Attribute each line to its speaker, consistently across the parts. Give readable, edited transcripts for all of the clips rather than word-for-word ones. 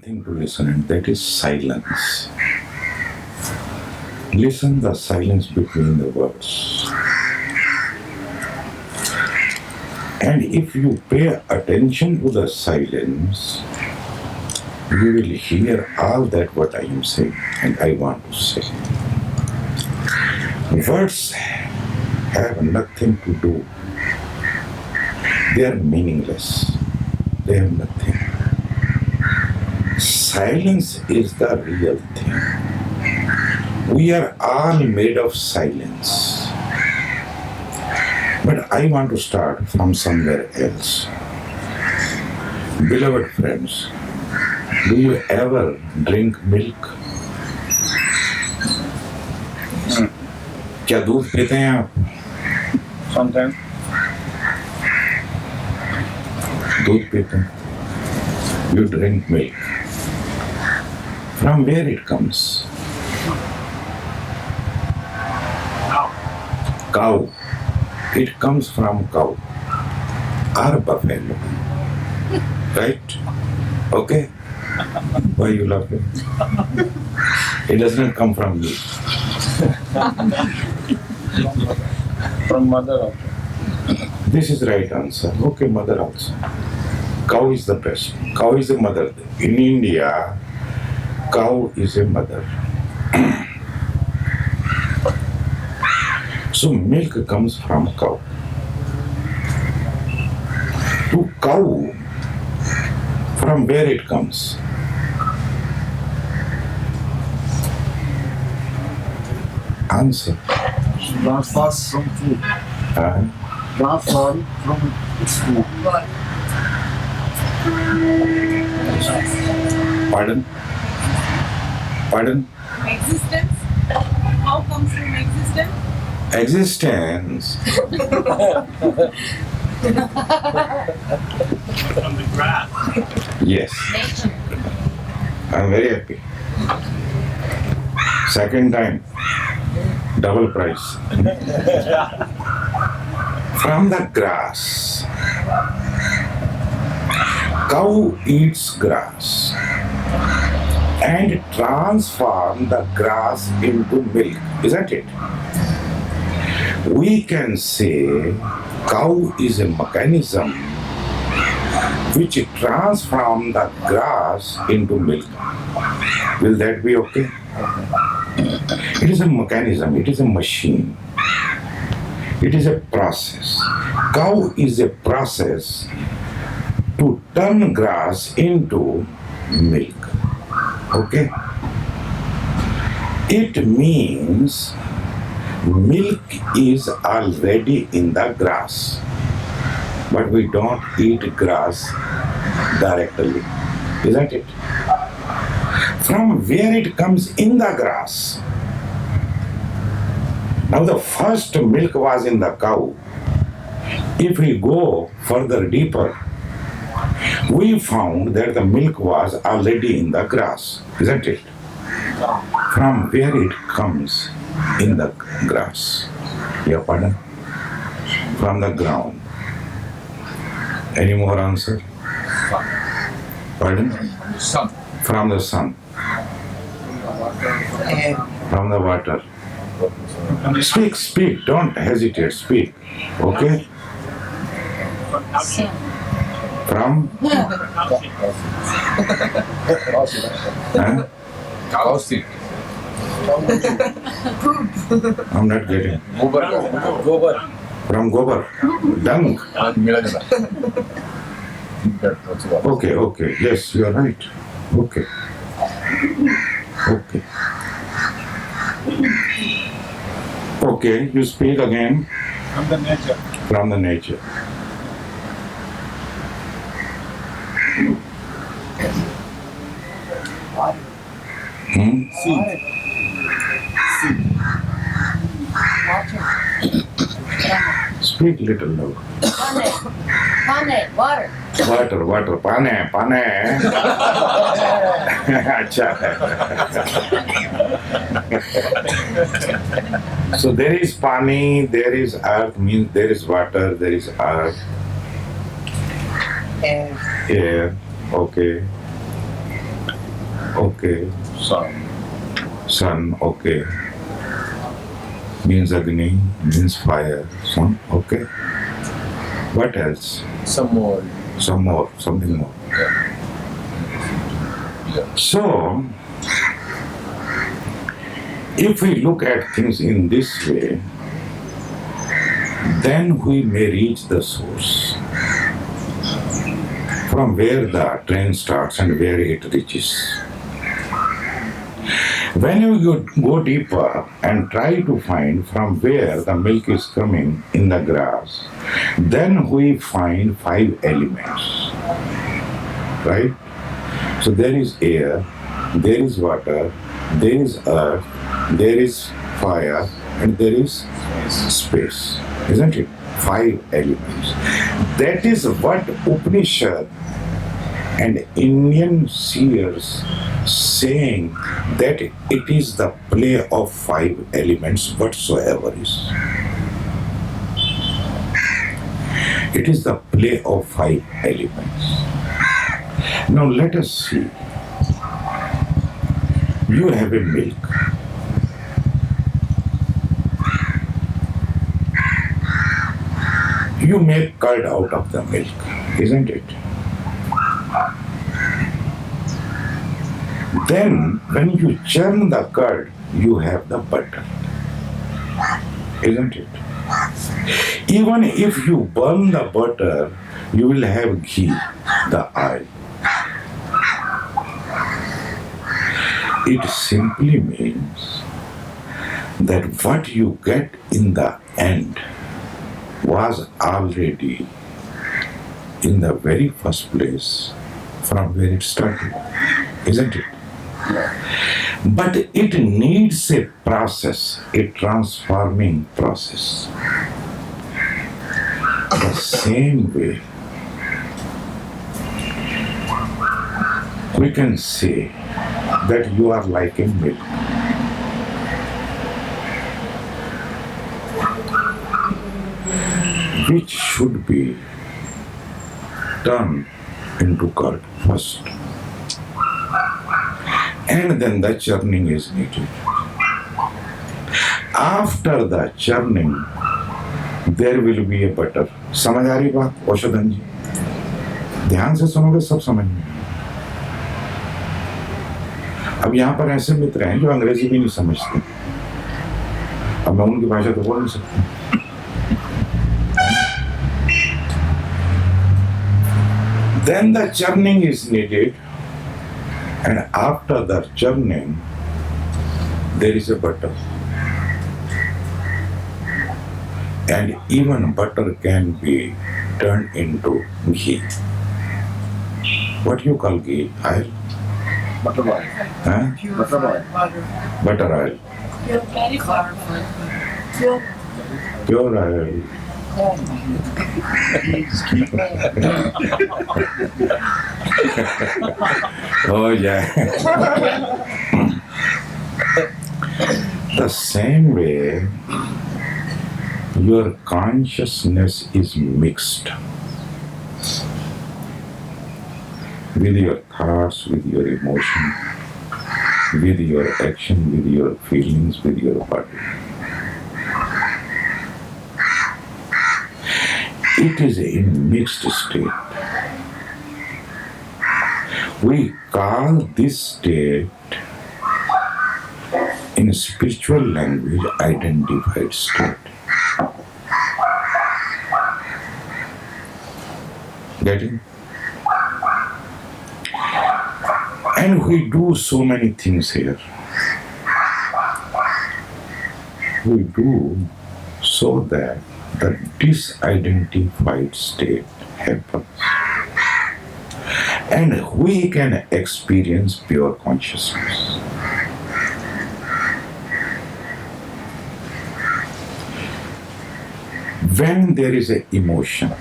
Speaker 1: Thing to listen, and that is silence. Listen the silence between the words. And if you pay attention to the silence, you will hear all that what I am saying and I want to say. Words have nothing to do. They are meaningless. They have nothing. Silence is the real thing. We are all made of silence. But I want to start from somewhere else. Beloved friends, do you ever drink milk? क्या दूध पीते हैं आप?
Speaker 2: Sometimes.
Speaker 1: दूध पीते हैं. You drink milk. From where it comes? Cow. It comes from cow or buffalo. Right? Okay? Why you laughing? It does not come from me.
Speaker 2: From mother also.
Speaker 1: This is right answer. Okay, mother also. Cow is the best. Cow is a mother. In India, cow is a mother. So milk comes from cow. To cow, from where it comes? Answer.
Speaker 3: Transferred from food. Transferred from its food.
Speaker 1: Pardon? Pardon?
Speaker 4: Existence? How comes from existence?
Speaker 1: Existence.
Speaker 2: From the grass.
Speaker 1: Yes. I'm very happy. Second time, double price. From the grass. Cow eats grass and transform the grass into milk, isn't it? We can say cow is a mechanism which transforms the grass into milk. Will that be okay? It is a mechanism, it is a machine. It is a process. Cow is a process to turn grass into milk. Okay? It means milk is already in the grass, but we don't eat grass directly, isn't it? From where it comes in the grass. Now the first milk was in the cow. If we go further deeper, we found that the milk was already in the grass, isn't it? From where it comes in the grass. Yeah, pardon? From the ground. Any more answer? Pardon?
Speaker 3: Sun.
Speaker 1: From the sun. From the water. Speak, speak, don't hesitate, speak. Okay? From? Huh?
Speaker 3: Caustic.
Speaker 1: I'm not getting.
Speaker 3: Gobar.
Speaker 1: From gobar. Dung. Okay, okay. Yes, you are right. Okay. Okay. Okay, you speak again.
Speaker 2: From the nature.
Speaker 1: from the nature. Hmm?
Speaker 3: Seed.
Speaker 1: Speak little louder.
Speaker 4: Pane, water.
Speaker 1: Water, pane. Acha. So there is pani, there is earth, means there is water, there is earth, air, okay. Sun, okay. Means Agni, means fire, sun, okay. What else?
Speaker 3: Some more.
Speaker 1: Something more. So, if we look at things in this way, then we may reach the source from where the train starts and where it reaches. When you go deeper and try to find from where the milk is coming in the grass, then we find 5 elements, right? So there is air, there is water, there is earth, there is fire, and there is space, isn't it? 5 elements. That is what Upanishad and Indian seers saying that it is the play of 5 elements whatsoever is. It is the play of 5 elements. Now let us see. You have a milk. You make curd out of the milk, isn't it? Then, when you churn the curd, you have the butter, isn't it? Even if you burn the butter, you will have ghee, the oil. It simply means that what you get in the end was already in the very first place from where it started, isn't it? But it needs a process, a transforming process. The same way, we can say that you are like a milk. Which should be turned into curd first. And then the churning is needed. After the churning, there will be a butter. समझ आ रही बात औषधन जी? ध्यान से सुनोगे सब समझ में। अब यहाँ पर ऐसे मित्र हैं जो अंग्रेजी भी नहीं समझते। अब मैं उनकी भाषा तो बोल नहीं सकता। Then the churning is needed, and after the churning, there is a butter. And even butter can be turned into ghee. What you call ghee? Oil?
Speaker 3: Butter oil.
Speaker 1: Huh?
Speaker 3: Butter oil.
Speaker 1: Butter oil. Pure oil. Oh yeah. The same way, your consciousness is mixed with your thoughts, with your emotion, with your action, with your feelings, with your body. It is in mixed state. We call this state in spiritual language identified state. Getting? And we do so many things here. We do so that the disidentified state happens. And we can experience pure consciousness. When there is an emotion,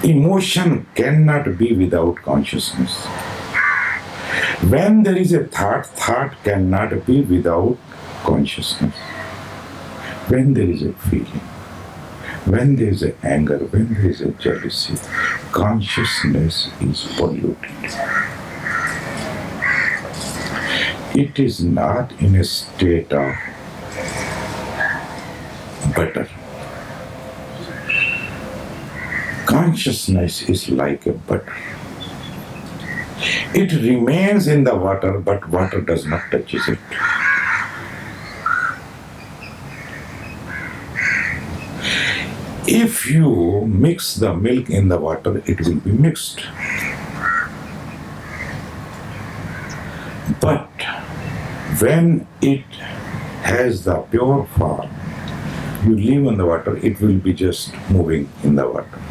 Speaker 1: emotion cannot be without consciousness. When there is a thought, thought cannot be without consciousness. When there is a feeling, when there is a anger, when there is a jealousy, consciousness is polluted. It is not in a state of butter. Consciousness is like a butter. It remains in the water, but water does not touch it. If you mix the milk in the water, it will be mixed. But when it has the pure form, you leave in the water, it will be just moving in the water.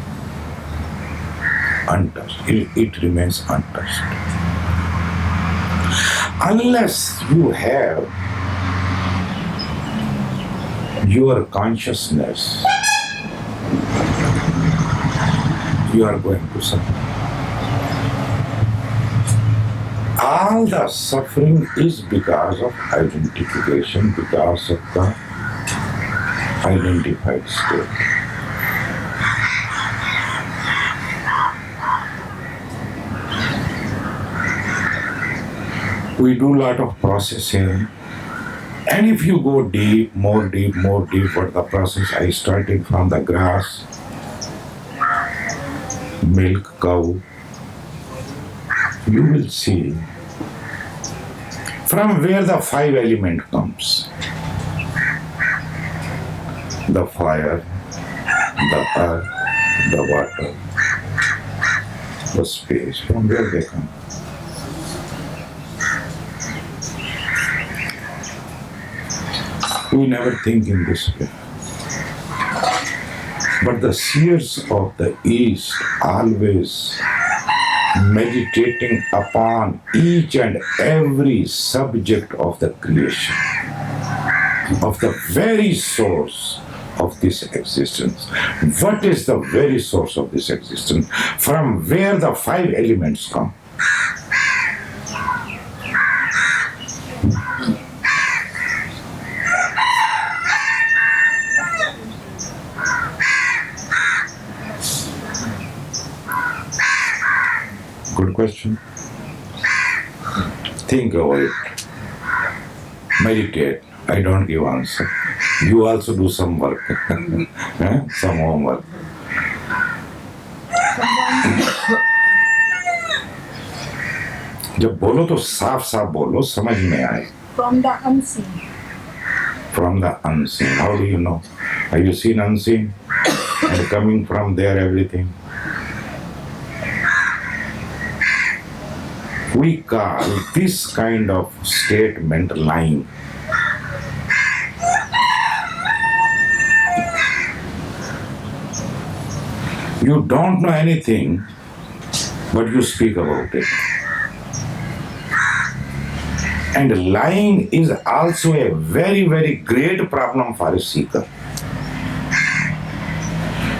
Speaker 1: Untouched. It remains untouched. Unless you have your consciousness, you are going to suffer. All the suffering is because of identification, because of the identified state. We do a lot of processing, and if you go deep, more deep, what the process I started from the grass, milk, cow, you will see from where the five element comes. The fire, the earth, the water, the space, from where they come. We never think in this way. But the seers of the East always meditating upon each and every subject of the creation, of the very source of this existence. What is the very source of this existence? From where the five elements come? Good question. Think over it. Meditate. I don't give answer. You also do some work. Some homework. जब बोलो तो साफ साफ बोलो, समझ में आए.
Speaker 4: From the unseen.
Speaker 1: From the unseen. How do you know? Have you seen unseen? And coming from there, everything. We call this kind of statement lying. You don't know anything, but you speak about it. And lying is also a very, very great problem for a seeker.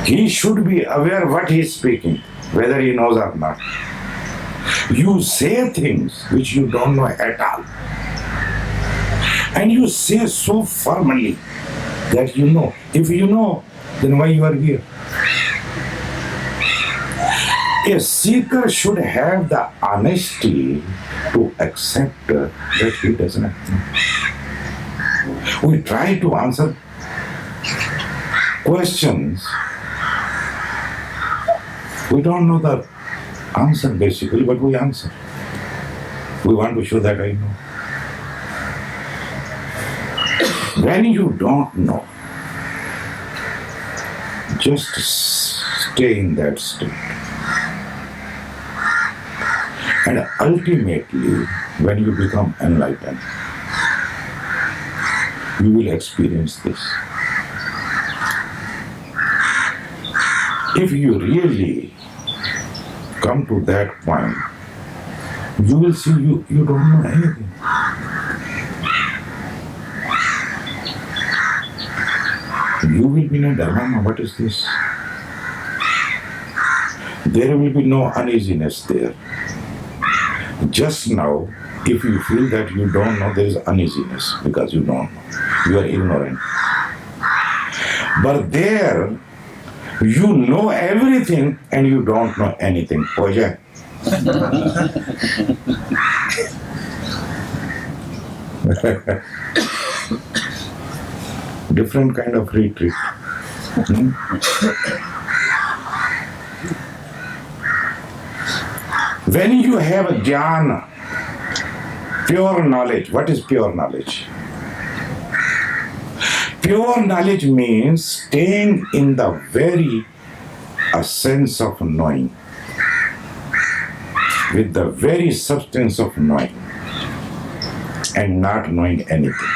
Speaker 1: He should be aware what he is speaking, whether he knows or not. You say things which you don't know at all. And you say so firmly that you know. If you know, then why you are here? A seeker should have the honesty to accept that he does not know. We try to answer questions. We don't know the answer basically, but we answer. We want to show that I know. When you don't know, just stay in that state. And ultimately, when you become enlightened, you will experience this. If you really come to that point, you will see you don't know anything. You will be in a dilemma. What is this? There will be no uneasiness there. Just now, if you feel that you don't know, there is uneasiness because you don't know. You are ignorant. But there, you know everything and you don't know anything. Oja. Different kind of retreat. When you have a jnana, pure knowledge, what is pure knowledge? Pure knowledge means staying in the very essence of knowing, with the very substance of knowing, and not knowing anything.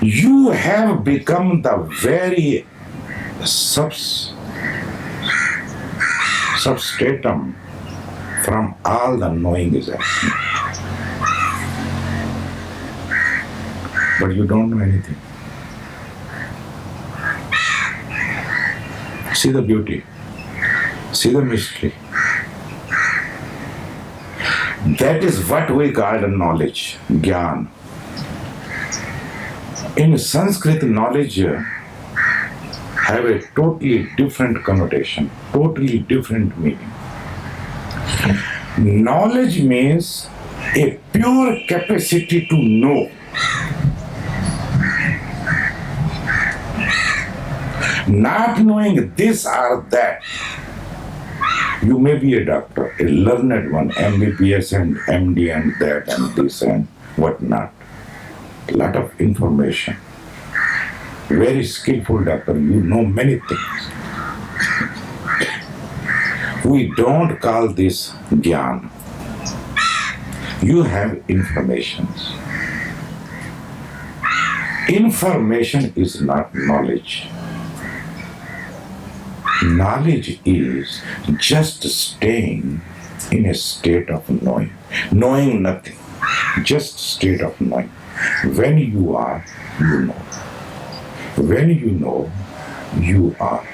Speaker 1: You have become the very substratum from all the knowing is happening. But you don't know anything. See the beauty. See the mystery. That is what we call the knowledge, Dhyan. In Sanskrit, knowledge have a totally different connotation, totally different meaning. Knowledge means a pure capacity to know. Not knowing this or that. You may be a doctor, a learned one, MBBS and MD and that and this and whatnot. Lot of information. Very skillful doctor, you know many things. We don't call this Dhyan. You have informations. Information is not knowledge. Knowledge is just staying in a state of knowing. Knowing nothing. Just state of knowing. When you are, you know. When you know, you are.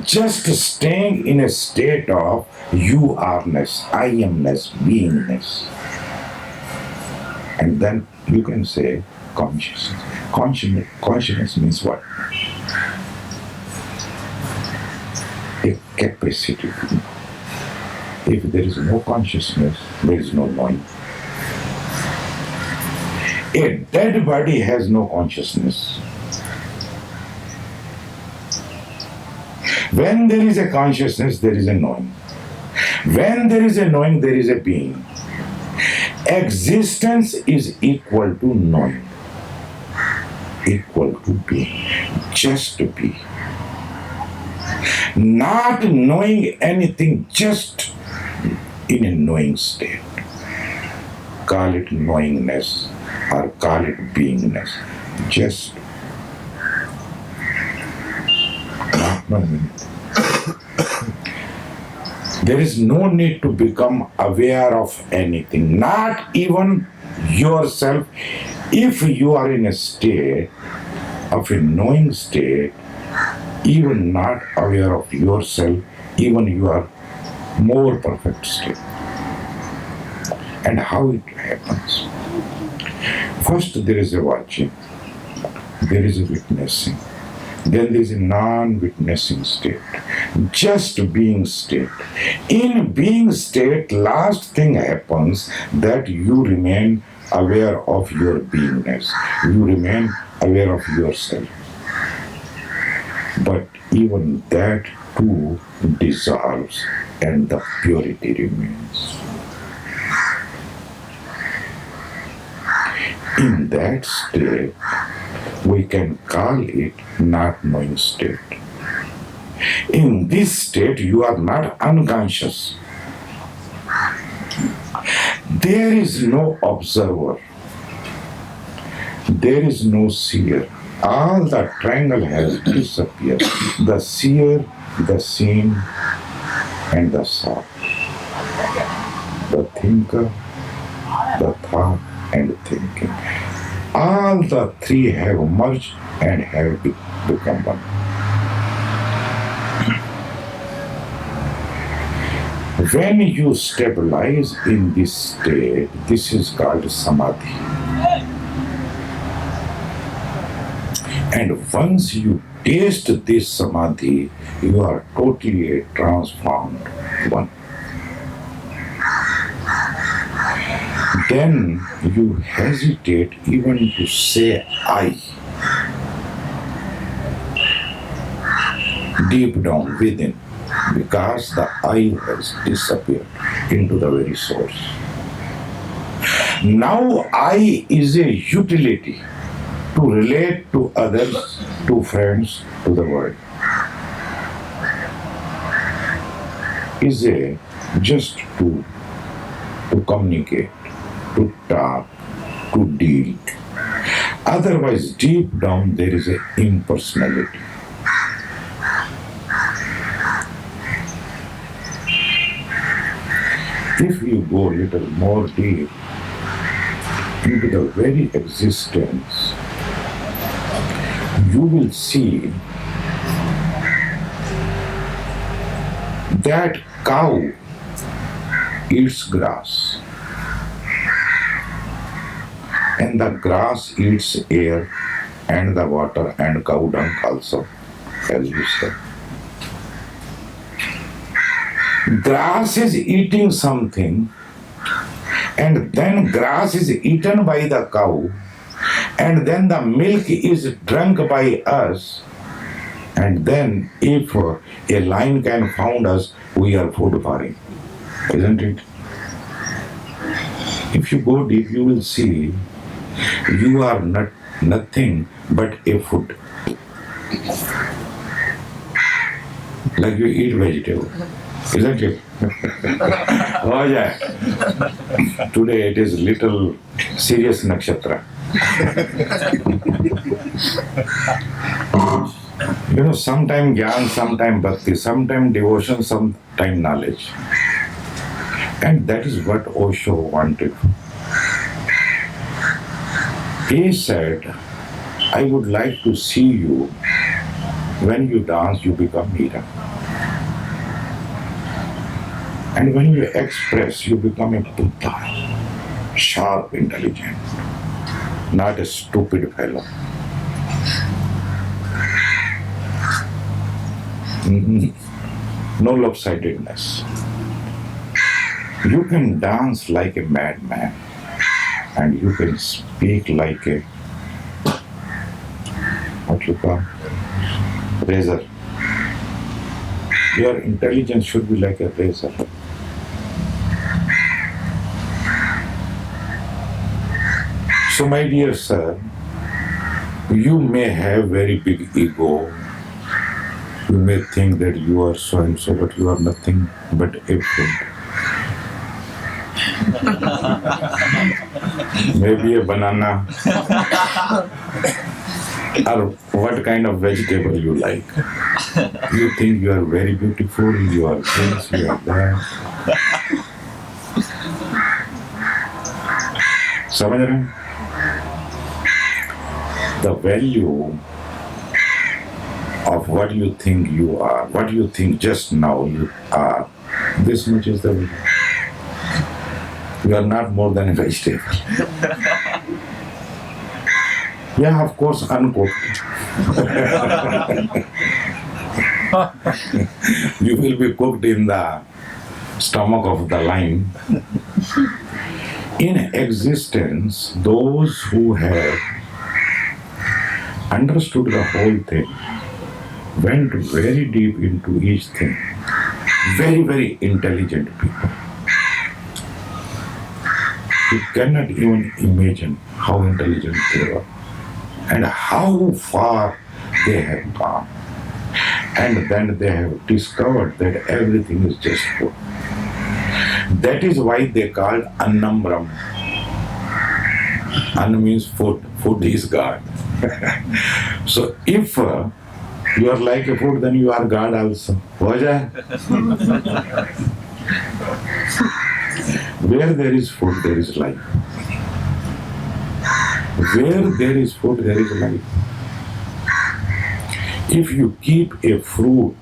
Speaker 1: Just staying in a state of you are-ness, I amness, beingness. And then you can say consciousness. Consciousness means what? A capacity to know. If there is no consciousness, there is no knowing. A dead body has no consciousness. When there is a consciousness, there is a knowing. When there is a knowing, there is a being. Existence is equal to knowing. Equal to being. Just to be. Not knowing anything, just in a knowing state. Call it knowingness or call it beingness. Just not knowing. There is no need to become aware of anything, not even yourself. If you are in a state of a knowing state, even not aware of yourself, even you are more perfect state. And how it happens? First there is a watching, there is a witnessing, then there is a non-witnessing state, just being state. In being state, last thing happens that you remain aware of your beingness, you remain aware of yourself. But even that too dissolves and the purity remains. In that state, we can call it not knowing state. In this state, you are not unconscious. There is no observer. There is no seer. All the triangle has disappeared. The seer, the seen, and the saw. The thinker, the thought, and thinking. All the three have merged and have become one. When you stabilize in this state, this is called samadhi. And once you taste this samadhi, you are totally a transformed one. Then you hesitate even to say I. Deep down within, because the I has disappeared into the very source. Now I is a utility to relate to others, to friends, to the world. Is a just to communicate, to talk, to deal. Otherwise, deep down there is a impersonality. If you go a little more deep into the very existence, you will see that cow eats grass and the grass eats air and the water and cow dung also, as you said. Grass is eating something and then grass is eaten by the cow and then the milk is drunk by us, and then if a lion can found us, we are food for him, isn't it? If you go deep, you will see you are nothing but a food. Like you eat vegetable, isn't it? Oh yeah. Today it is little serious nakshatra. You know, sometime jnana, sometime bhakti, sometime devotion, sometime knowledge. And that is what Osho wanted. He said, I would like to see you, when you dance, you become Meera. And when you express, you become a Buddha, sharp, intelligent, not a stupid fellow. No lopsidedness. You can dance like a madman and you can speak like a, what you call, razor. Your intelligence should be like a razor. So my dear sir, you may have very big ego. You may think that you are so and so, but you are nothing but a food. Maybe a banana or what kind of vegetable you like. You think you are very beautiful, you are this, you are that. समझ रहे हैं? The value of what you think you are, what you think just now you are, this much is the value. You are not more than a vegetable. Yeah, of course, uncooked. You will be cooked in the stomach of the lion. In existence, those who have understood the whole thing went very deep into each thing. Very, very intelligent people. You cannot even imagine how intelligent they are and how far they have gone. And then they have discovered that everything is just food. That is why they called Annam Brahma. Anna means food. Food is God. So if you are like a food, then you are God also. हो जाए? Where there is food, there is life. Where there is food, there is life. If you keep a fruit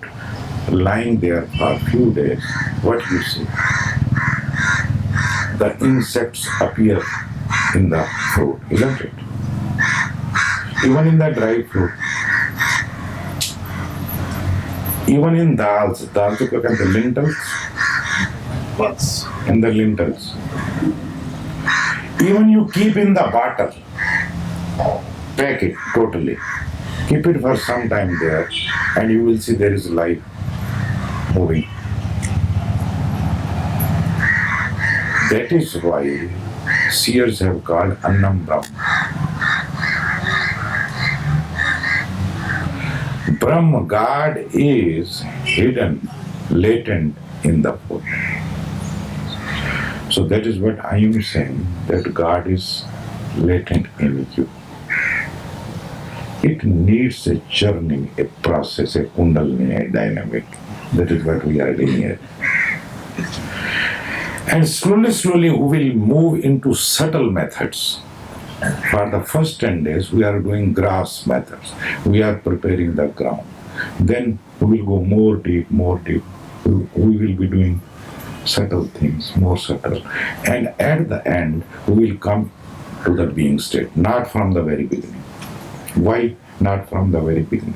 Speaker 1: lying there for a few days, what you see? The insects appear in the fruit, isn't it? Even in the dry fruit. Even in dals, dal to cook at the lentils.
Speaker 2: Yes.
Speaker 1: In the lentils. Even you keep in the bottle, pack it totally. Keep it for some time there, and you will see there is life moving. That is why seers have called Annam Brahma. Brahma, God is hidden, latent in the food. So that is what I am saying, that God is latent in you. It needs a churning, a process, a kundalini, a dynamic. That is what we are doing here. And slowly we will move into subtle methods. For the first 10 days, we are doing grass methods. We are preparing the ground. Then we will go more deep, more deep. We will be doing subtle things, more subtle. And at the end, we will come to the being state, not from the very beginning. Why not from the very beginning?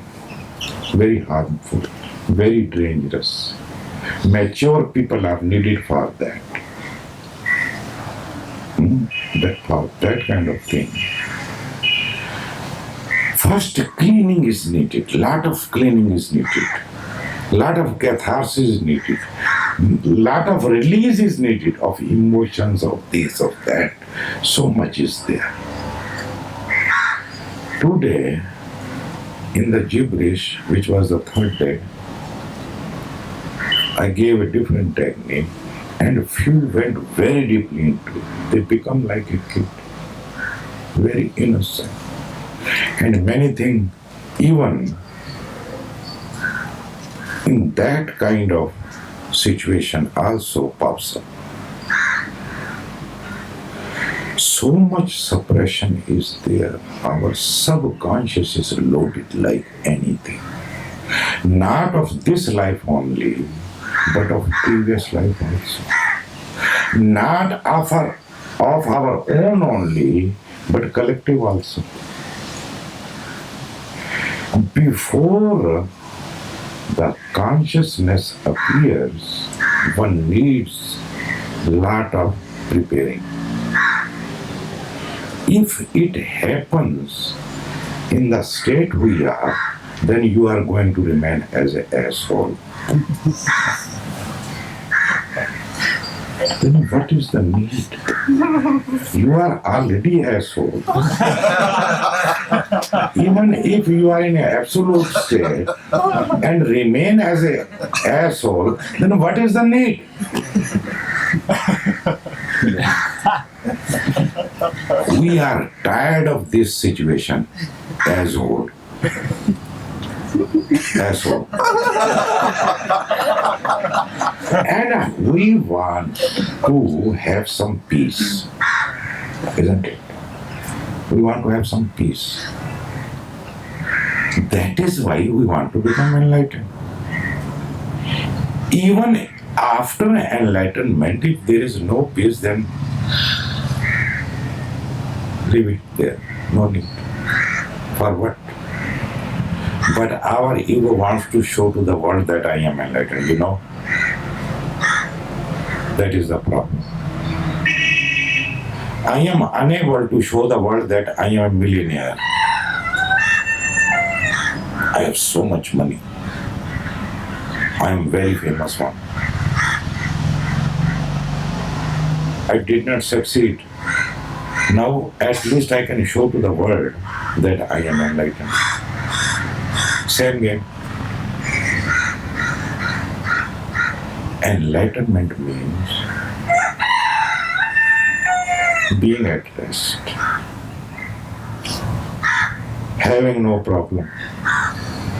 Speaker 1: Very harmful, very dangerous. Mature people are needed for that. That kind of thing. First, cleaning is needed. Lot of cleaning is needed. Lot of catharsis is needed. Lot of release is needed of emotions, of this, of that. So much is there. Today, in the gibberish, which was the third day, I gave a different technique, and a few went very deeply into it. They become like a kid, very innocent. And many things, even in that kind of situation, also pops up. So much suppression is there. Our subconscious is loaded like anything. Not of this life only, but of previous life also. Not of our own only, but collective also. Before the consciousness appears, one needs lot of preparing. If it happens in the state we are, then you are going to remain as an asshole. Then what is the need? You are already asshole. Even if you are in an absolute state and remain as an asshole, then what is the need? We are tired of this situation, asshole. Asshole. And we want to have some peace, isn't it? We want to have some peace. That is why we want to become enlightened. Even after enlightenment, if there is no peace, then leave it there. No need. For what? But our ego wants to show to the world that I am enlightened, you know. That is the problem. I am unable to show the world that I am a millionaire. I have so much money. I am very famous one. I did not succeed. Now at least I can show to the world that I am enlightened. Same game. Enlightenment means being at rest, having no problem,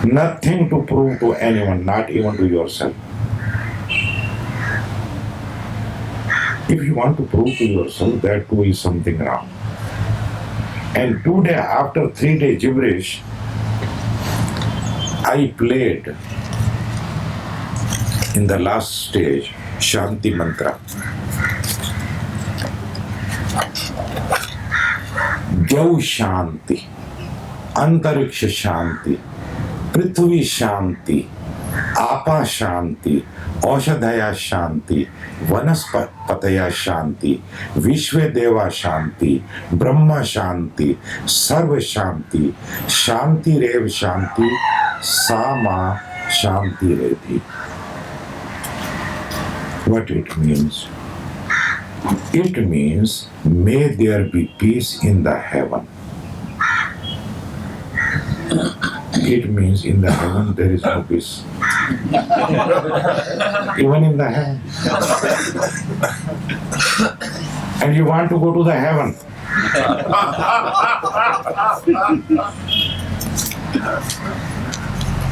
Speaker 1: nothing to prove to anyone, not even to yourself. If you want to prove to yourself, that too is something wrong. And today, after 3 day gibberish, I played in the last stage Shanti Mantra. Dev Shanti, Antariksha Shanti, Prithvi Shanti, Apa Shanti, Aushadhaya Shanti, Vanaspataya Shanti, Vishvedeva Shanti, Brahma Shanti, Sarva Shanti, Shanti Rev Shanti, Sama Shanti Redhi. What it means? It means, may there be peace in the heaven. It means in the heaven there is no peace. Even in the heaven. And you want to go to the heaven.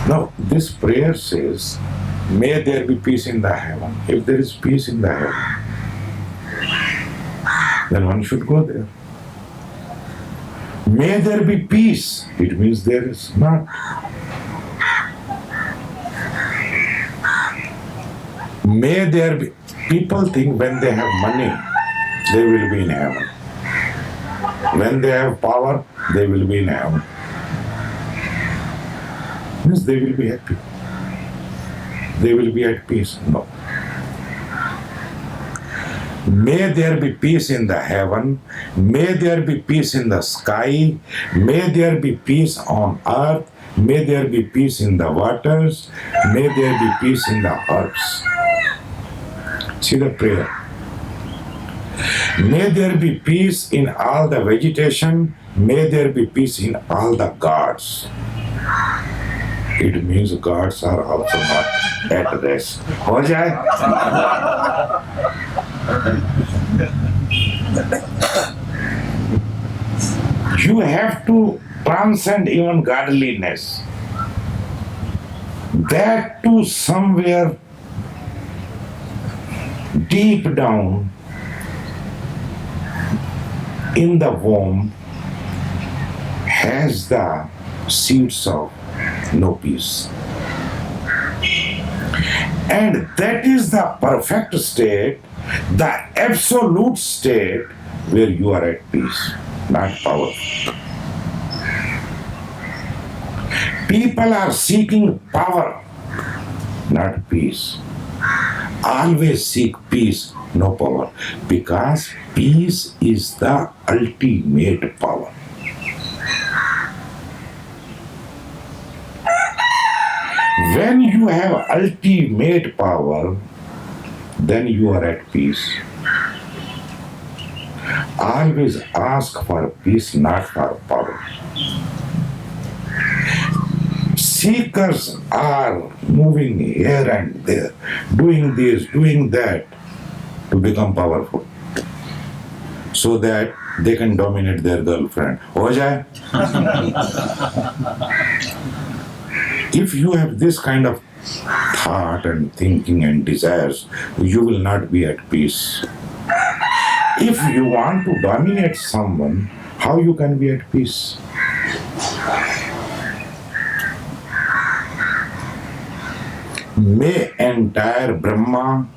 Speaker 1: Now, this prayer says, may there be peace in the heaven. If there is peace in the heaven, then one should go there. May there be peace. It means there is not. May there be. People think when they have money, they will be in heaven. When they have power, they will be in heaven. Means they will be happy. They will be at peace. No. May there be peace in the heaven. May there be peace in the sky. May there be peace on earth. May there be peace in the waters. May there be peace in the herbs. See the prayer. May there be peace in all the vegetation. May there be peace in all the gods. It means gods are also not at rest. हो जाए? You have to transcend even godliness. That too somewhere deep down in the womb has the seeds of no peace. And that is the perfect state, the absolute state where you are at peace, not power. People are seeking power, not peace. Always seek peace, no power, because peace is the ultimate power. When you have ultimate power, then you are at peace. Always ask for peace, not for power. Seekers are moving here and there, doing this, doing that, to become powerful, so that they can dominate their girlfriend. हो जाए? If you have this kind of thought and thinking and desires, you will not be at peace. If you want to dominate someone, how you can be at peace? May entire Brahma,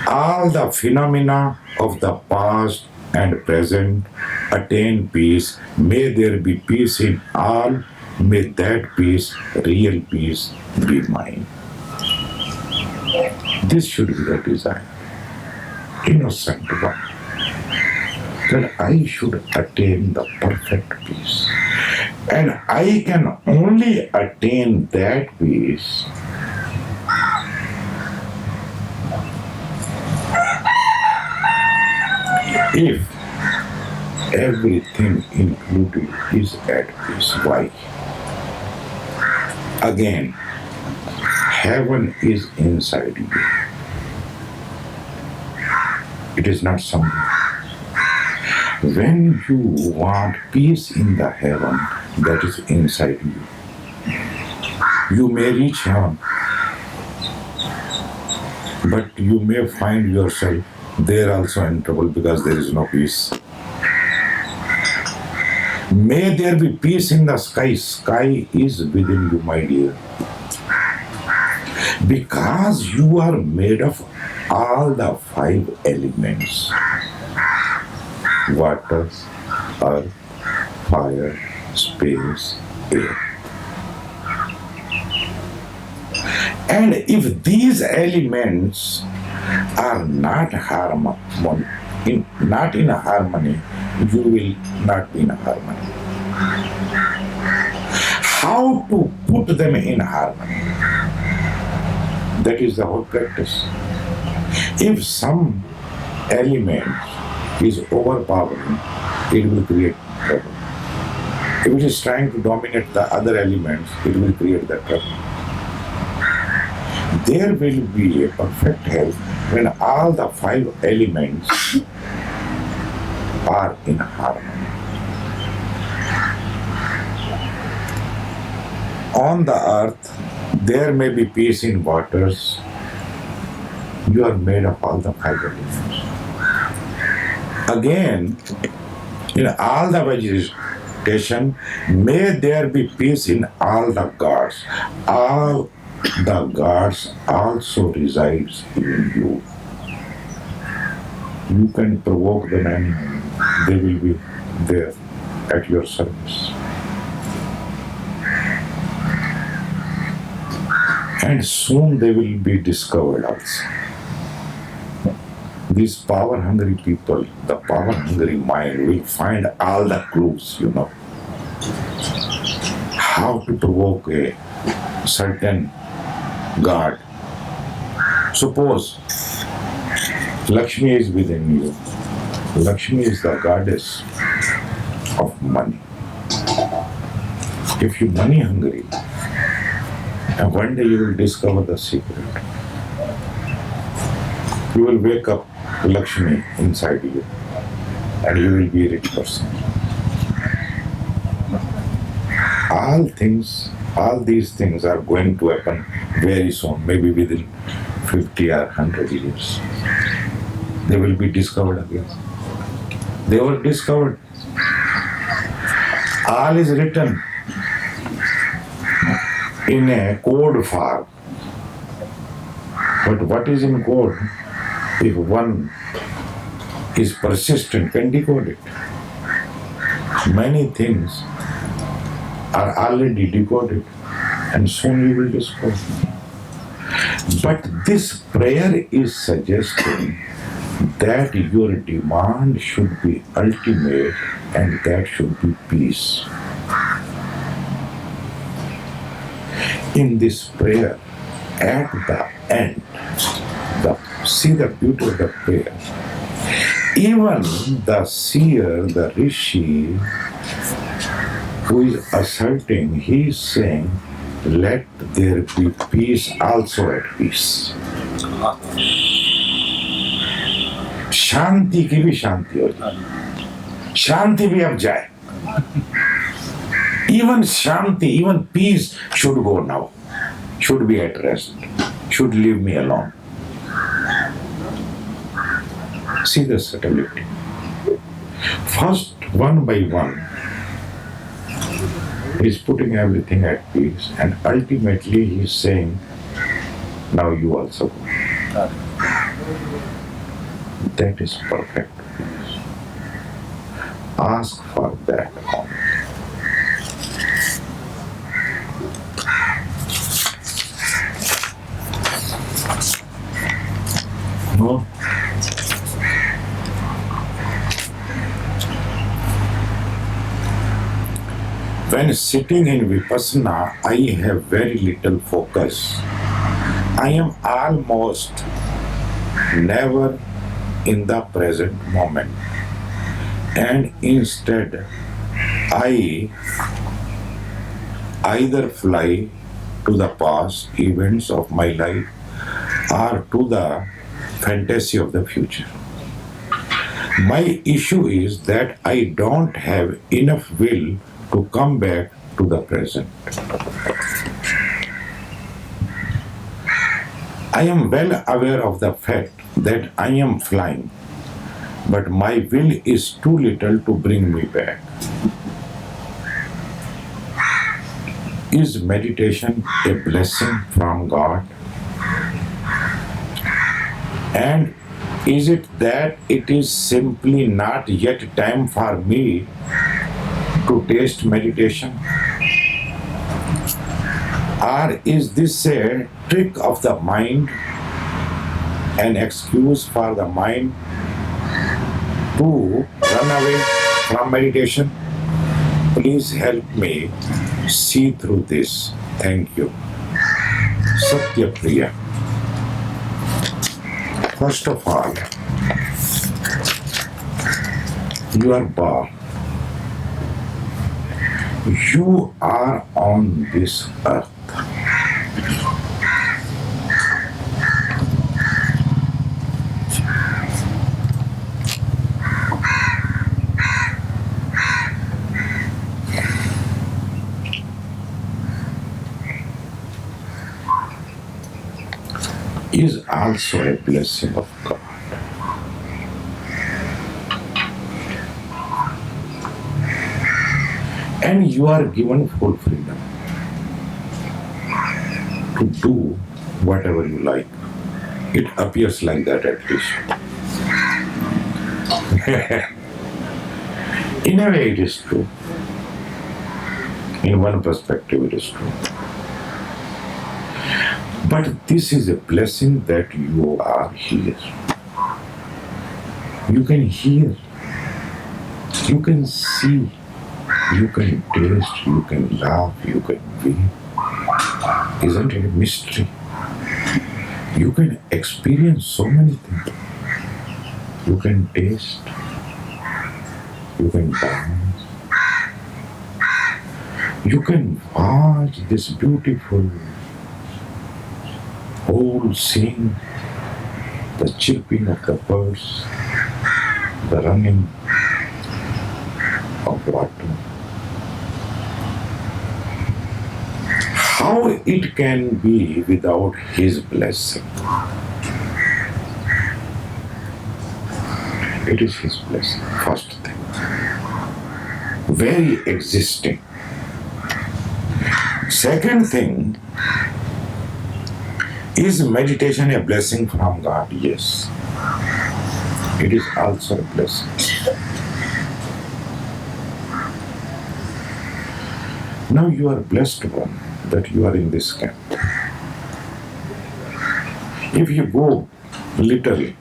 Speaker 1: all the phenomena of the past and present attain peace. May there be peace in all. May that peace, real peace, be mine. This should be the desire. Innocent one. That I should attain the perfect peace. And I can only attain that peace if everything included is at peace. Why? Again, heaven is inside you. It is not something. When you want peace in the heaven that is inside you, you may reach heaven, but you may find yourself there also in trouble because there is no peace. May there be peace in the sky. Sky is within you, my dear. Because you are made of all the 5 elements: water, earth, fire, space, air. And if these elements are not in harmony, you will not be in harmony. How to put them in harmony? That is the whole practice. If some element is overpowering, it will create trouble. If it is trying to dominate the other elements, it will create that trouble. There will be a perfect health when all the 5 elements are in harmony. On the earth, there may be peace in waters. You are made of all the 5 elements. Again, in all the vegetation, may there be peace in all the gods. All the gods also resides in you. You can provoke them and they will be there at your service. And soon they will be discovered also. These power-hungry people, the power-hungry mind will find all the clues, how to provoke a certain god. Suppose Lakshmi is within you. Lakshmi is the goddess of money. If you're money hungry, and one day you will discover the secret. You will wake up Lakshmi inside you and you will be a rich person. All these things are going to happen very soon, maybe within 50 or 100 years. They will be discovered again. They were discovered. All is written in a code form. But what is in code? If one is persistent, can decode it. Many things are already decoded and soon you will discover. But this prayer is suggesting that your demand should be ultimate and that should be peace. In this prayer, at the end, see the beauty of the prayer. Even the seer, the rishi, who is asserting, he is saying, let there be peace also at peace. शांति की भी शांति हो जाए, शांति भी अब जाए. Even shanti, even peace should go now, should be at rest, should leave me alone. See the subtlety. First, one by one, he is putting everything at peace, and ultimately he is saying, now you also go. That is perfect peace. Ask for that only. No? When sitting in Vipassana, I have very little focus. I am almost never in the present moment. And instead, I either fly to the past events of my life or to the fantasy of the future. My issue is that I don't have enough will to come back to the present. I am well aware of the fact that I am flying, but my will is too little to bring me back. Is meditation a blessing from God? And is it that it is simply not yet time for me to taste meditation? Or is this a trick of the mind, an excuse for the mind to run away from meditation? Please help me see through this. Thank you. Satya Priya. First of all, you are born. You are on this earth. Is also a blessing of God. And you are given full freedom to do whatever you like. It appears like that at least. In a way it is true. In one perspective it is true. But this is a blessing that you are here. You can hear, you can see, you can taste, you can laugh, you can weep. Isn't it a mystery? You can experience so many things. You can taste, you can dance, you can watch this beautiful whole scene, the chirping of the birds, the running of water. How it can be without His blessing? It is His blessing, first thing. Very existing. Second thing, is meditation a blessing from God? Yes. It is also a blessing. Now you are blessed one that you are in this camp. If you go little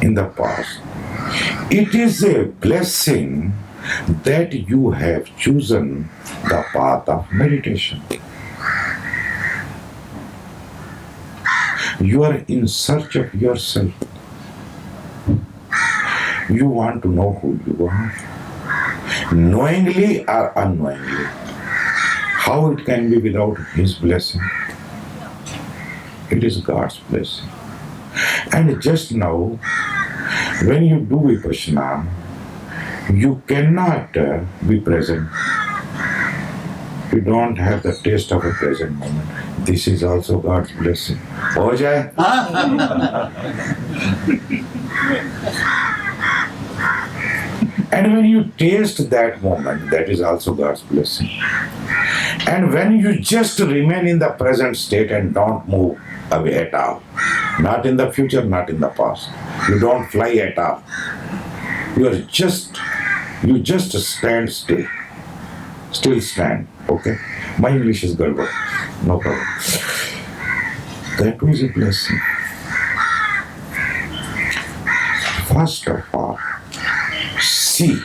Speaker 1: in the past, it is a blessing that you have chosen the path of meditation. You are in search of yourself. You want to know who you are, knowingly or unknowingly. How it can be without His blessing? It is God's blessing. And just now, when you do Vipassana, you cannot be present. You don't have the taste of a present moment. This is also God's blessing. Ho jaye? And when you taste that moment, that is also God's blessing. And when you just remain in the present state and don't move away at all, not in the future, not in the past, you don't fly at all. You just stand still. Still stand, okay? My English is good, no problem. That was a blessing. First of all, see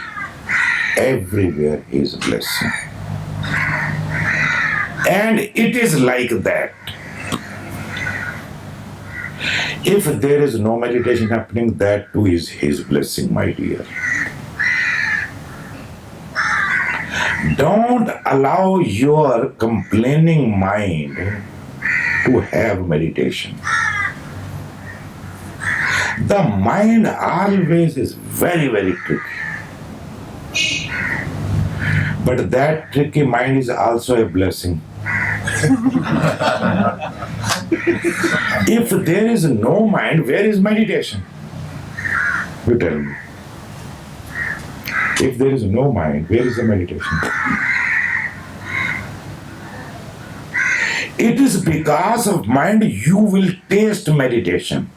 Speaker 1: everywhere His blessing. And it is like that. If there is no meditation happening, that too is His blessing, my dear. Don't allow your complaining mind to have meditation. The mind always is very, very tricky. But that tricky mind is also a blessing. If there is no mind, where is meditation? You tell me. If there is no mind, where is the meditation? It is because of mind you will taste meditation.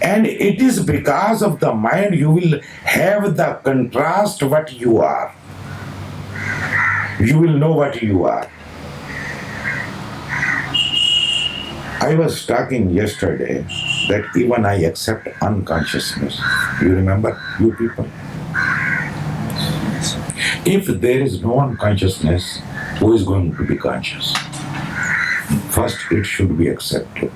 Speaker 1: And it is because of the mind you will have the contrast what you are. You will know what you are. I was talking yesterday that even I accept unconsciousness. You remember, you people? If there is no unconsciousness, who is going to be conscious? First, it should be accepted.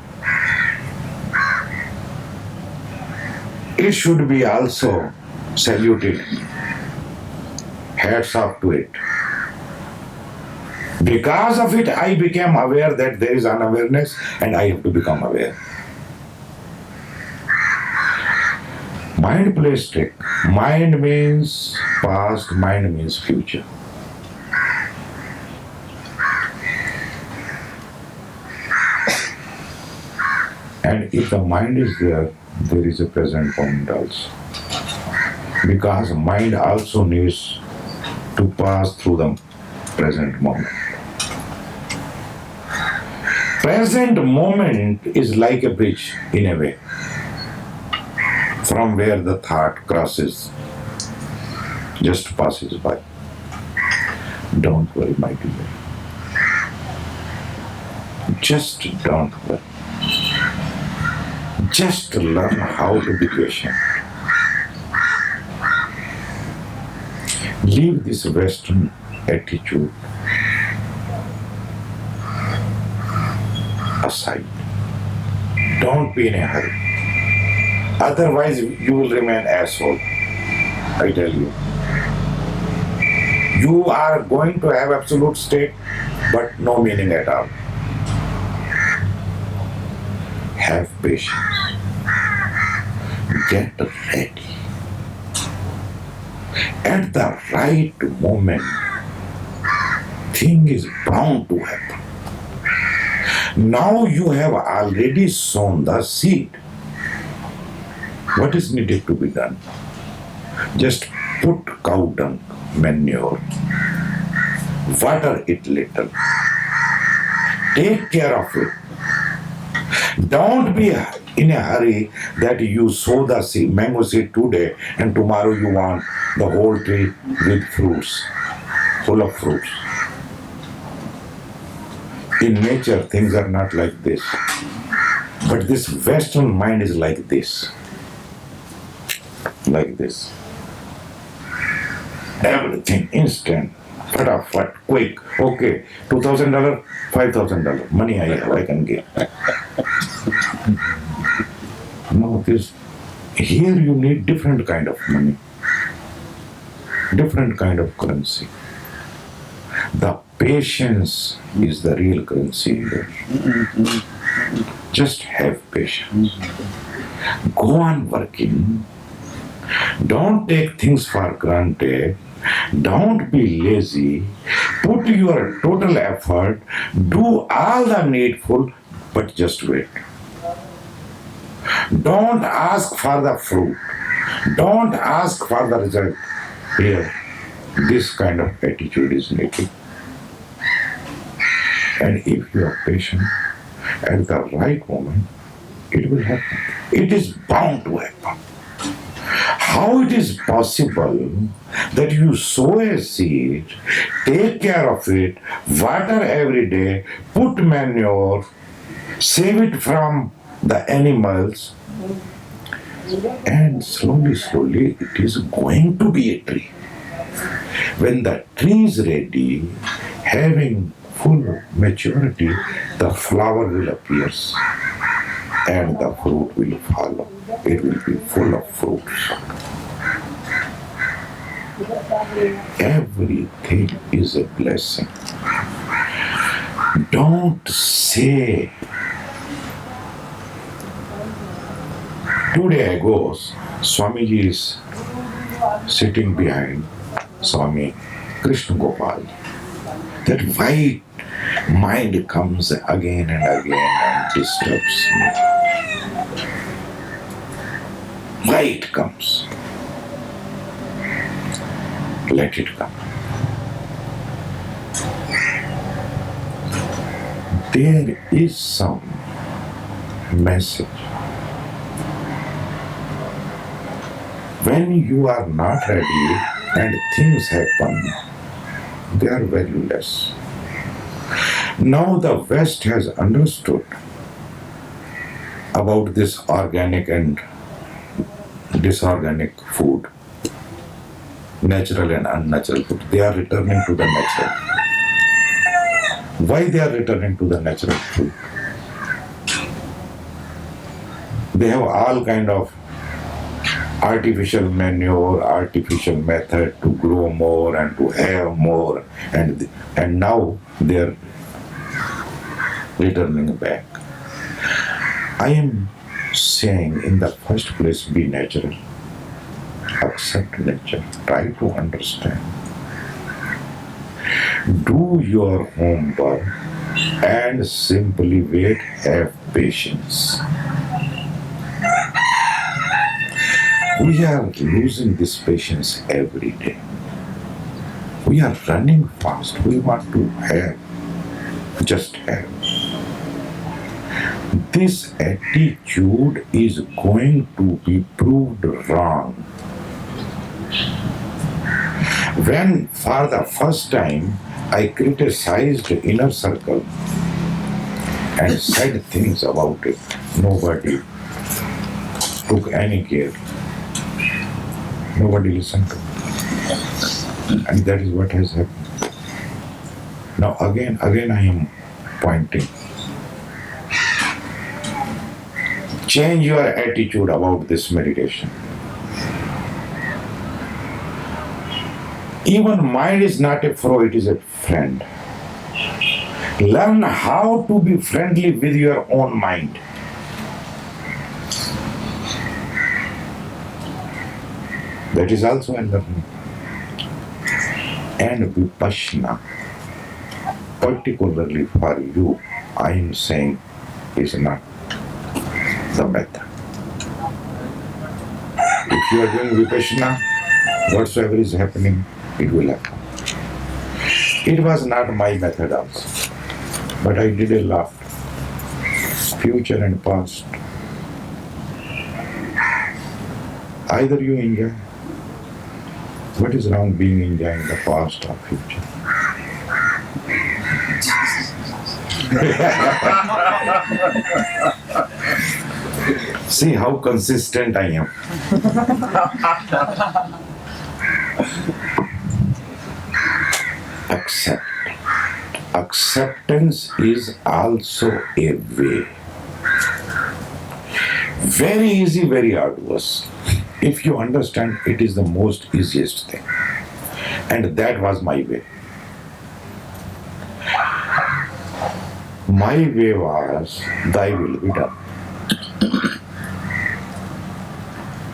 Speaker 1: It should be also saluted. Hats off to it. Because of it, I became aware that there is unawareness and I have to become aware. Mind plays trick. Mind means past, mind means future. And if the mind is there, there is a present moment also. Because mind also needs to pass through the present moment. Present moment is like a bridge in a way, from where the thought crosses, just passes by. Don't worry, my dear. Just don't worry. Just learn how to be patient. Leave this Western attitude aside. Don't be in a hurry. Otherwise, you will remain asshole. I tell you. You are going to have absolute state, but no meaning at all. Have patience. Get ready. At the right moment, thing is bound to happen. Now you have already sown the seed. What is needed to be done? Just put cow dung, manure, water it little, take care of it. Don't be in a hurry that you sow the seed, mango seed today and tomorrow you want the whole tree with fruits, full of fruits. In nature, things are not like this. But this Western mind is like this. Like this. Everything instant, fatafat, quick. Okay, $2,000, $5,000. Money I can get. No, here you need different kind of money. Different kind of currency. The patience is the real currency here. Just have patience. Go on working. Don't take things for granted. Don't be lazy. Put your total effort. Do all the needful, but just wait. Don't ask for the fruit. Don't ask for the result. Here, this kind of attitude is needed. And if you are patient, at the right moment, it will happen. It is bound to happen. How it is possible that you sow a seed, take care of it, water every day, put manure, save it from the animals, and slowly it is going to be a tree. When the tree is ready, having full maturity, the flower will appear and the fruit will follow. It will be full of fruits. Everything is a blessing. Don't say 2 days ago, Swamiji is sitting behind Swami Krishna Gopal. That white mind comes again and again and disturbs me. White comes. Let it come. There is some message. When you are not ready and things happen, they are valueless. Now the West has understood about this organic and disorganic food, natural and unnatural food. They are returning to the natural. Why they are returning to the natural food? They have all kind of artificial manure, artificial method to grow more and to have more, and now they are returning back. I am saying, in the first place, be natural. Accept nature. Try to understand. Do your homework and simply wait. Have patience. We are losing this patience every day. We are running fast. We want to have, just have. This attitude is going to be proved wrong. When for the first time I criticized Inner Circle and said things about it, nobody took any care. Nobody listened to me. And that is what has happened. Now again I am pointing. Change your attitude about this meditation. Even mind is not a foe, it is a friend. Learn how to be friendly with your own mind. That is also a learning. And Vipassana, particularly for you, I am saying, is not the method. If you are doing Vipassana, whatsoever is happening, it will happen. It was not my method also, but I did a lot. Future and past. Either you enjoy. What is wrong being enjoying the past or future? See how consistent I am. Accept. Acceptance is also a way. Very easy, very arduous. If you understand, it is the most easiest thing. And that was my way. My way was, thy will be done.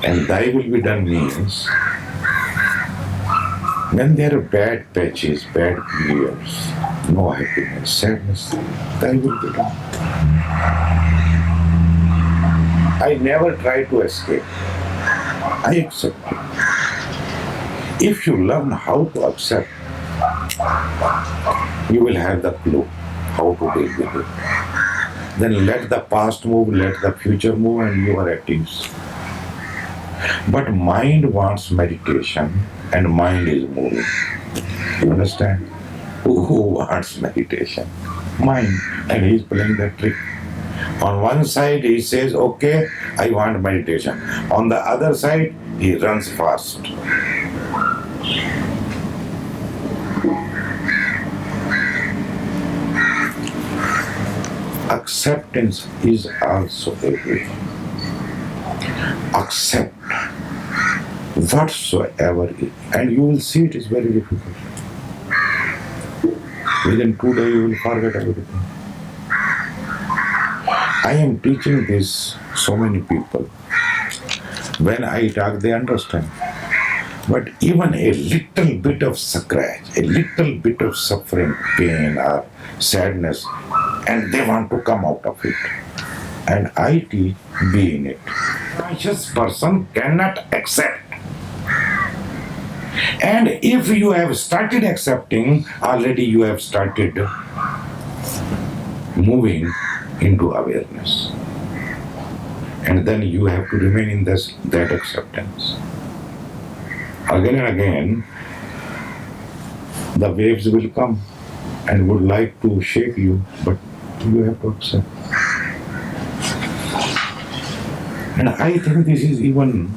Speaker 1: And thy will be done means, when there are bad patches, bad periods, no happiness, sadness, thy will be done. I never try to escape. I accept it. If you learn how to accept, you will have the clue how to deal with it. Then let the past move, let the future move, and you are at ease. But mind wants meditation, and mind is moving. You understand? Who wants meditation? Mind. And he is playing that trick. On one side he says, okay, I want meditation. On the other side, he runs fast. Acceptance is also a way. Accept whatsoever is, and you will see it is very difficult. Within 2 days you will forget everything. I am teaching this so many people. When I talk, they understand. But even a little bit of scratch, a little bit of suffering, pain, or sadness, and they want to come out of it. And I teach, be in it. Conscious person cannot accept. And if you have started accepting, already you have started moving into awareness. And then you have to remain in that acceptance. Again and again, the waves will come and would like to shake you, but you have to accept. And I think this is even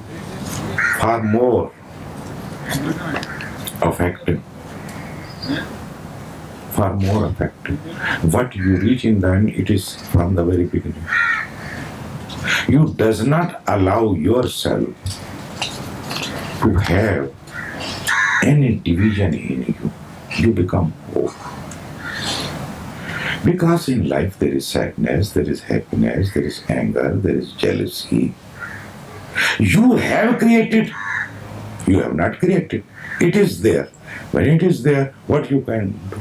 Speaker 1: far more effective. Far more effective. What you reach in the end, it is from the very beginning. You does not allow yourself to have any division in you. You become whole. Because in life there is sadness, there is happiness, there is anger, there is jealousy. You have created. You have not created. It is there. When it is there, what you can do?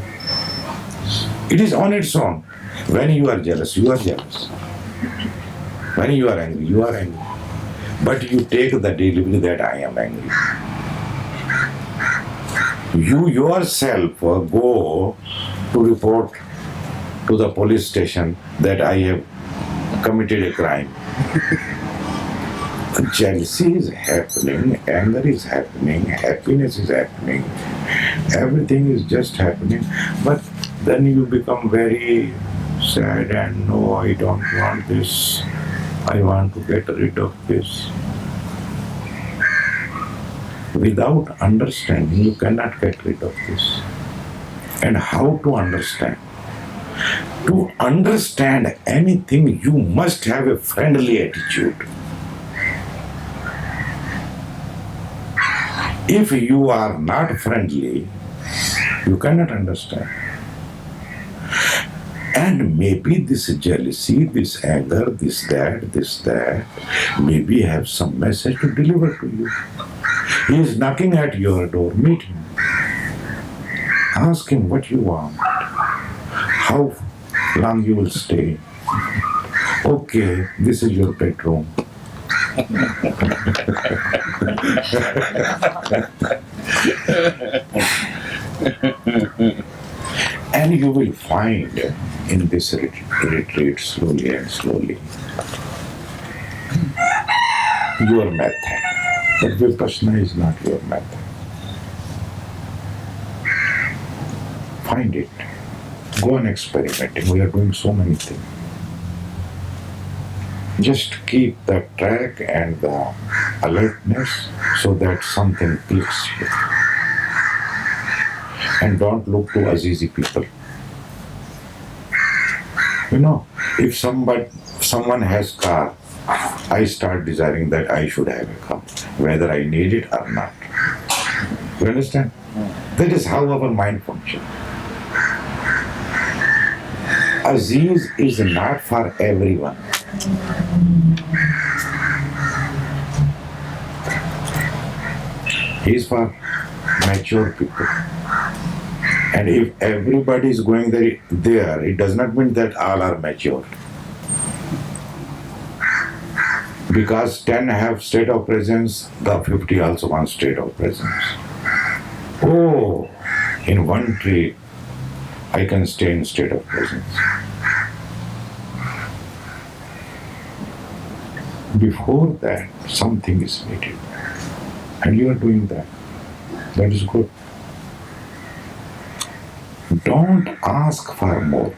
Speaker 1: It is on its own. When you are jealous, you are jealous. When you are angry, you are angry. But you take the delivery that I am angry. You yourself go to report to the police station that I have committed a crime. Jealousy is happening, anger is happening, happiness is happening, everything is just happening, but then you become very sad and no, I don't want this, I want to get rid of this. Without understanding, you cannot get rid of this. And how to understand? To understand anything, you must have a friendly attitude. If you are not friendly, you cannot understand. And maybe this jealousy, this anger, this, that, maybe have some message to deliver to you. He is knocking at your door, meet him. Ask him what you want. How long you will stay. Okay, this is your bedroom. And you will find in this retreat slowly and slowly your method. But Vipassana is not your method. Find it. Go on experimenting. We are doing so many things. Just keep the track and the alertness so that something clicks you. And don't look to Azizi people. You know, if someone has car, I start desiring that I should have a car, whether I need it or not. You understand? That is how our mind functions. Aziz is not for everyone. He is for mature people. And if everybody is going there, it does not mean that all are mature. Because 10 have state of presence, the 50 also want state of presence. Oh, in one tree, I can stay in state of presence. Before that, something is needed. And you are doing that. That is good. Don't ask for more.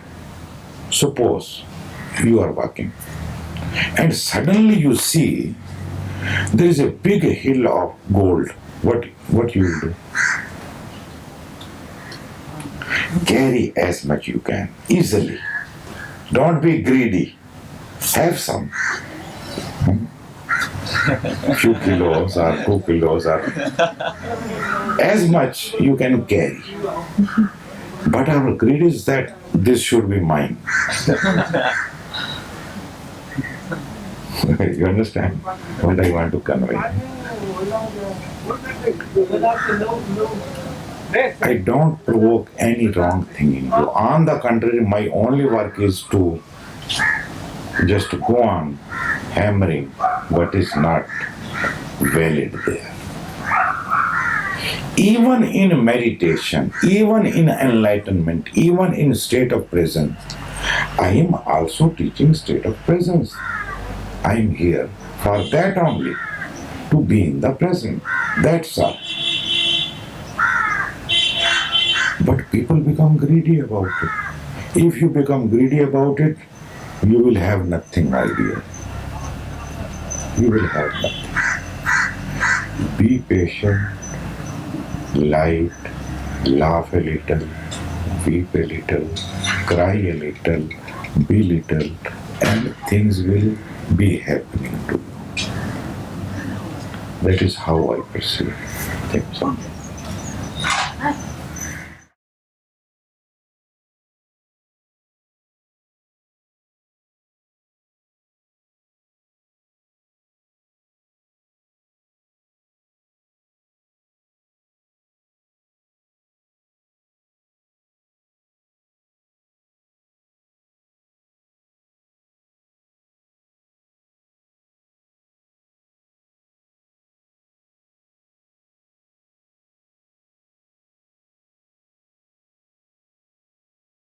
Speaker 1: Suppose you are walking and suddenly you see there is a big hill of gold. What you will do? Carry as much you can, easily. Don't be greedy. Have some. Few kilos or 2 kilos or as much you can carry. But our greed is that this should be mine. You understand what I want to convey? I don't provoke any wrong thing in you. On the contrary, my only work is to just go on hammering what is not valid there. Even in meditation, even in enlightenment, even in state of presence, I am also teaching state of presence. I am here for that only, to be in the present. That's all. But people become greedy about it. If you become greedy about it, you will have nothing, my dear. You will have nothing. Be patient, light, laugh a little, weep a little, cry a little, be little, and things will be happening to you. That is how I perceive things.